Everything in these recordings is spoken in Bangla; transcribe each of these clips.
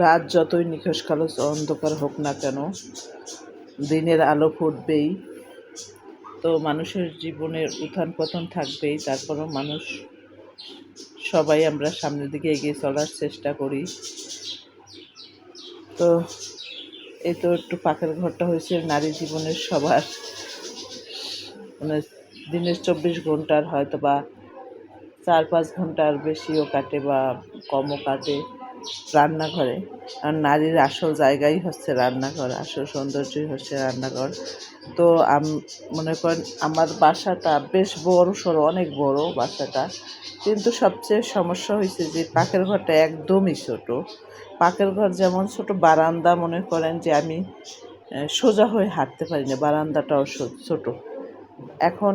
রাত যতই নিখোঁজ কালো অন্ধকার হোক না কেন, দিনের আলো ফুটবেই। তো মানুষের জীবনের উত্থান পতন থাকবেই, তারপরও মানুষ সবাই আমরা সামনের দিকে এগিয়ে চলার চেষ্টা করি। তো এই তো একটু পাকের ঘরটা হয়েছে নারী জীবনের সবার, মানে দিনের 24 ঘন্টার হয়তো বা 4-5 ঘন্টার বেশিও কাটে বা কমও কাটে রান্নাঘরে। আর নারীর আসল জায়গাই হচ্ছে রান্নাঘর, আসল সৌন্দর্যই হচ্ছে রান্নাঘর। তো মনে করেন আমার বাসাটা বেশ বড় সড়ো, অনেক বড় বাসাটা, কিন্তু সবচেয়ে সমস্যা হয়েছে যে পাকের ঘরটা একদমই ছোট। পাকের ঘর যেমন ছোট, বারান্দা মনে করেন যে আমি সোজা হয়ে হাঁটতে পারি না, বারান্দাটাও ছোট। এখন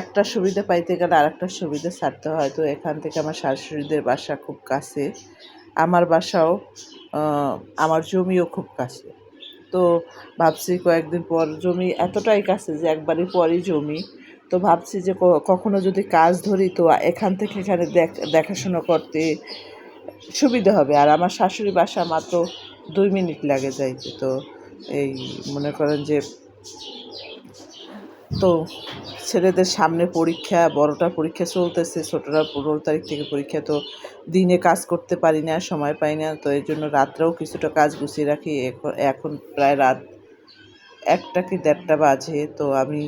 একটা সুবিধা পাইতে গেলে আরেকটা সুবিধা ছাড়তে হয়। তো এখান থেকে আমার শাশুড়িদের বাসা খুব কাছে, আমার বাসাও, আমার জমিও খুব কাছে। তো ভাবছি কয়েকদিন পর, জমি এতটাই কাছে যে একবারই পরই জমি। তো ভাবছি যে কখনো যদি কাজ ধরি তো এখান থেকে এখানে দেখাশোনা করতে সুবিধা হবে। আর আমার শাশুড়ি বাসা মাত্র 2 মিনিট লাগে যাইতে। তো এই মনে করেন যে, তো ছেলেদের সামনে পরীক্ষা, বড়টার পরীক্ষা চলতেছে, ছোটরা 15 তারিখ থেকে পরীক্ষা। তো দিনে কাজ করতে পারি না, সময় পাই না। তো এই জন্য রাত্রেও কিছুটা কাজ গুছিয়ে রাখি। এখন প্রায় রাত 1টা কি 1:30টা বাজে। তো আমি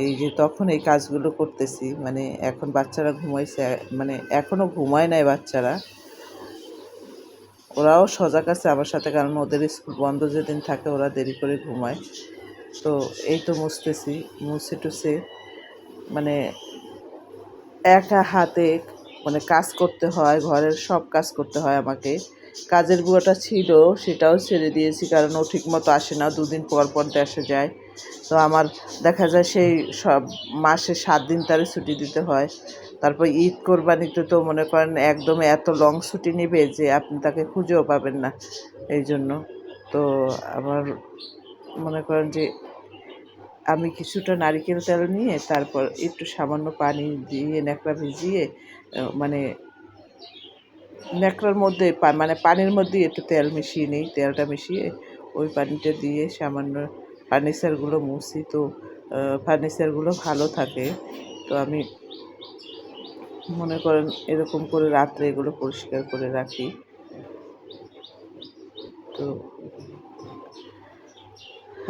এই যে তখন এই কাজগুলো করতেছি, মানে এখন বাচ্চারা ঘুমাইছে, মানে এখনও ঘুমায় নাই বাচ্চারা, ওরাও সজাগ আছে আমার সাথে, কারণ ওদের স্কুল বন্ধ যেদিন থাকে ওরা দেরি করে ঘুমায়। তো এই তো মুছতেছি, মুছে টুছে মানে একা হাতে মানে কাজ করতে হয়, ঘরের সব কাজ করতে হয় আমাকে। কাজের বুয়াটা ছিল, সেটাও ছেড়ে দিয়েছি, কারণ ও ঠিকমতো আসে না, 2 দিন পর পর দেশে যায়। তো আমার দেখা যায় সেই সব মাসে 7 দিন তারে ছুটি দিতে হয়। তারপর ঈদ কোরবানিতে তো মনে করেন একদম এত লং ছুটি নেবে যে আপনি তাকে খুঁজেও পাবেন না। এই জন্য তো আমার মনে করেন যে আমি কিছুটা নারিকেল তেল নিয়ে তারপর একটু সামান্য পানি দিয়ে ন্যাকড়া ভিজিয়ে, মানে ন্যাকড়ার মধ্যে মানে পানির মধ্যে একটু তেল মিশিয়ে নিই, তেলটা মিশিয়ে ওই পানিটা দিয়ে সামান্য ফার্নিচারগুলো মুছি। তো ফার্নিচারগুলো ভালো থাকে। তো আমি মনে করেন এরকম করে রাত্রে এগুলো পরিষ্কার করে রাখি। তো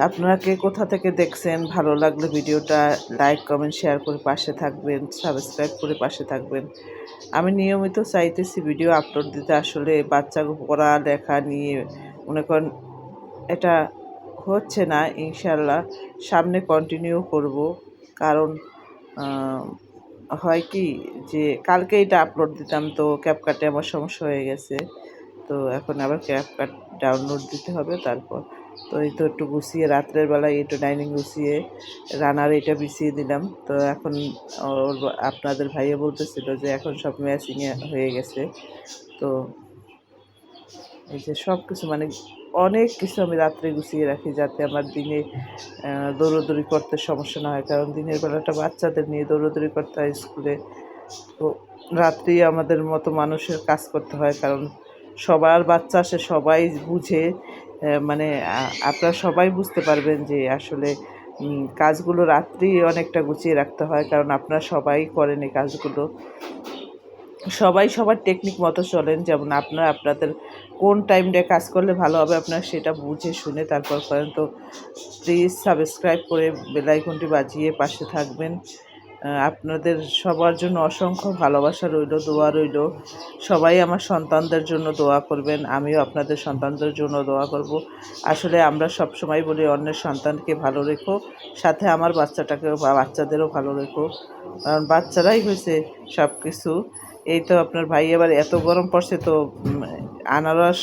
আপনারা কে কোথা থেকে দেখছেন, ভালো লাগলে ভিডিওটা লাইক কমেন্ট শেয়ার করে পাশে থাকবেন, সাবস্ক্রাইব করে পাশে থাকবেন। আমি নিয়মিত চাইতেছি ভিডিও আপলোড দিতে, আসলে বাচ্চা পড়ালেখা নিয়ে মনে করেন এটা হচ্ছে না। ইনশাল্লাহ সামনে কন্টিনিউ করব, কারণ হয় কি যে কালকে এটা আপলোড দিতাম, তো ক্যাপকাটে আমার সমস্যা হয়ে গেছে। তো এখন আবার ক্যাপকাট ডাউনলোড দিতে হবে। তারপর তো এই তো একটু গুছিয়ে রাত্রের বেলায় একটু ডাইনিং গুছিয়ে রান্নার এটা বিছিয়ে দিলাম। তো এখন আপনাদের ভাইয়া বলতেছিল যে এখন সব ম্যাচিংয়ে হয়ে গেছে। তো এই যে সব কিছু মানে অনেক কিছু আমি রাত্রে গুছিয়ে রাখি, যাতে আমার দিনে দৌড়োদৌড়ি করতে সমস্যা না হয়, কারণ দিনের বেলাটা বাচ্চাদের নিয়ে দৌড়োদৌড়ি করতে হয় স্কুলে। তো রাত্রেই আমাদের মতো মানুষের কাজ করতে হয়, কারণ সবার বাচ্চা আসে, সবাই বুঝে, মানে আপনারা সবাই বুঝতে পারবেন যে আসলে কাজগুলো রাত্রেই অনেকটা গুছিয়ে রাখতে হয়, কারণ আপনারা সবাই করেন এই কাজগুলো, সবাই সবার টেকনিক মতো চলেন। যেমন আপনারা আপনাদের কোন টাইমটায় কাজ করলে ভালো হবে আপনারা সেটা বুঝে শুনে তারপর করেন। তো প্লিজ সাবস্ক্রাইব করে বেল আইকনটি বাজিয়ে পাশে থাকবেন। আপনাদের সবার জন্য অসংখ্য ভালোবাসা রইল, দোয়া রইল। সবাই আমার সন্তানদের জন্য দোয়া করবেন, আমিও আপনাদের সন্তানদের জন্য দোয়া করব। আসলে আমরা সব সময় বলি অন্যের সন্তানকে ভালো রেখো, সাথে আমার বাচ্চাটাকেও বা বাচ্চাদেরও ভালো রেখো, কারণ বাচ্চারাই হয়েছে সব কিছু। এই তো আপনার ভাই এবার এত গরম পড়ছে, তো আনারস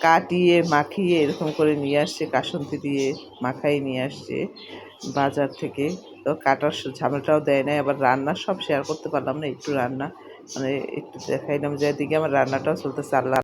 কাটিয়ে মাখিয়ে এরকম করে নিয়ে আসছে, কাসন্তি দিয়ে মাখাই নিয়ে আসছে বাজার থেকে। তো কাটার ঝামেলাটাও দেয় নাই। আবার রান্না সব শেয়ার করতে পারলাম না, একটু রান্না মানে একটু দেখাইলাম যে এদিকে আমার রান্নাটাও চলতেছে। আল্লাহ